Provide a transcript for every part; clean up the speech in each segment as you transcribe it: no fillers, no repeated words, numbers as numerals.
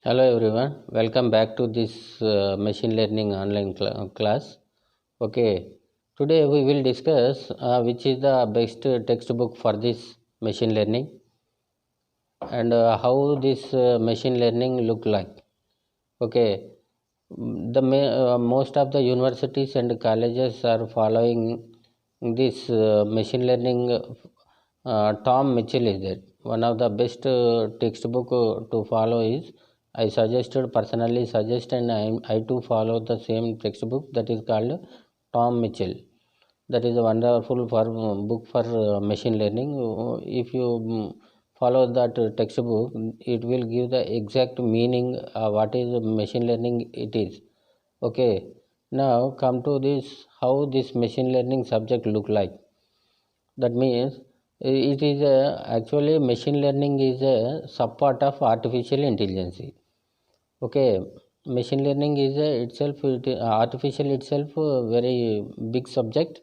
Hello everyone, welcome back to this machine learning online class. Okay, today we will discuss which is the best textbook for this machine learning and how this machine learning look like. Okay, most of the universities and colleges are following this machine learning. Tom Mitchell is there. One of the best textbook to follow is personally suggest and I too follow the same textbook that is called Tom Mitchell. That is a wonderful book for machine learning. If you follow that textbook, it will give the exact meaning what is machine learning it is. Okay, now come to this, how this machine learning subject look like. That means it is actually machine learning is a subpart of artificial intelligence. Okay, machine learning is artificial itself very big subject.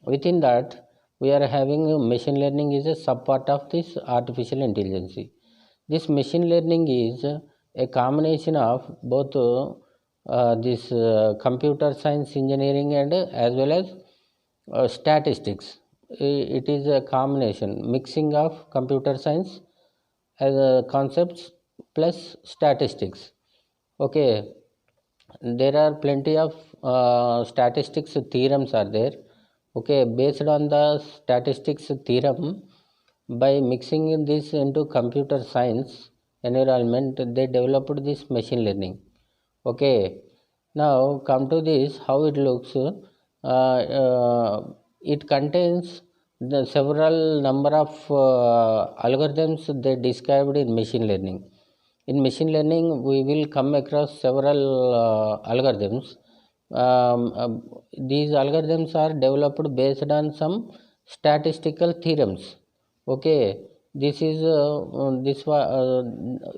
Within that, we are having machine learning is a subpart of this artificial intelligence. This machine learning is a combination of both this computer science engineering and as well as statistics. It is a combination mixing of computer science as concepts plus statistics. Okay, there are plenty of statistics theorems are there. Okay, based on the statistics theorem, by mixing this into computer science environment, they developed this machine learning. Okay, now come to this, how it looks. It contains the several number of algorithms they described in machine learning. In machine learning, we will come across several algorithms. These algorithms are developed based on some statistical theorems. Okay, this is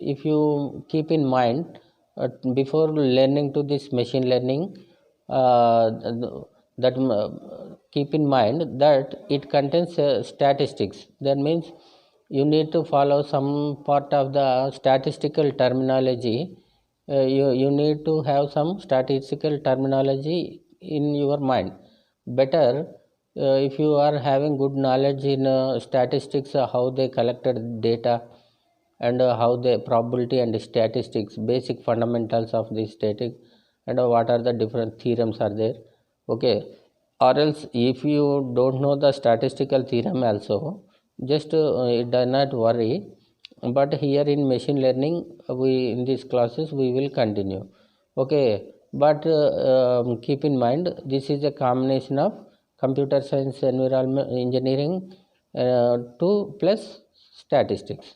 if you keep in mind, before learning to this machine learning, uh, that keep in mind that it contains statistics. That means you need to follow some part of the statistical terminology. You need to have some statistical terminology in your mind. Better if you are having good knowledge in statistics, how they collected data, and how the probability and statistics, basic fundamentals of the static, and what are the different theorems are there. Okay, or else if you don't know the statistical theorem also, just it does not worry. But here in machine learning, we in these classes we will continue. Okay, but keep in mind, this is a combination of computer science environment engineering to plus statistics.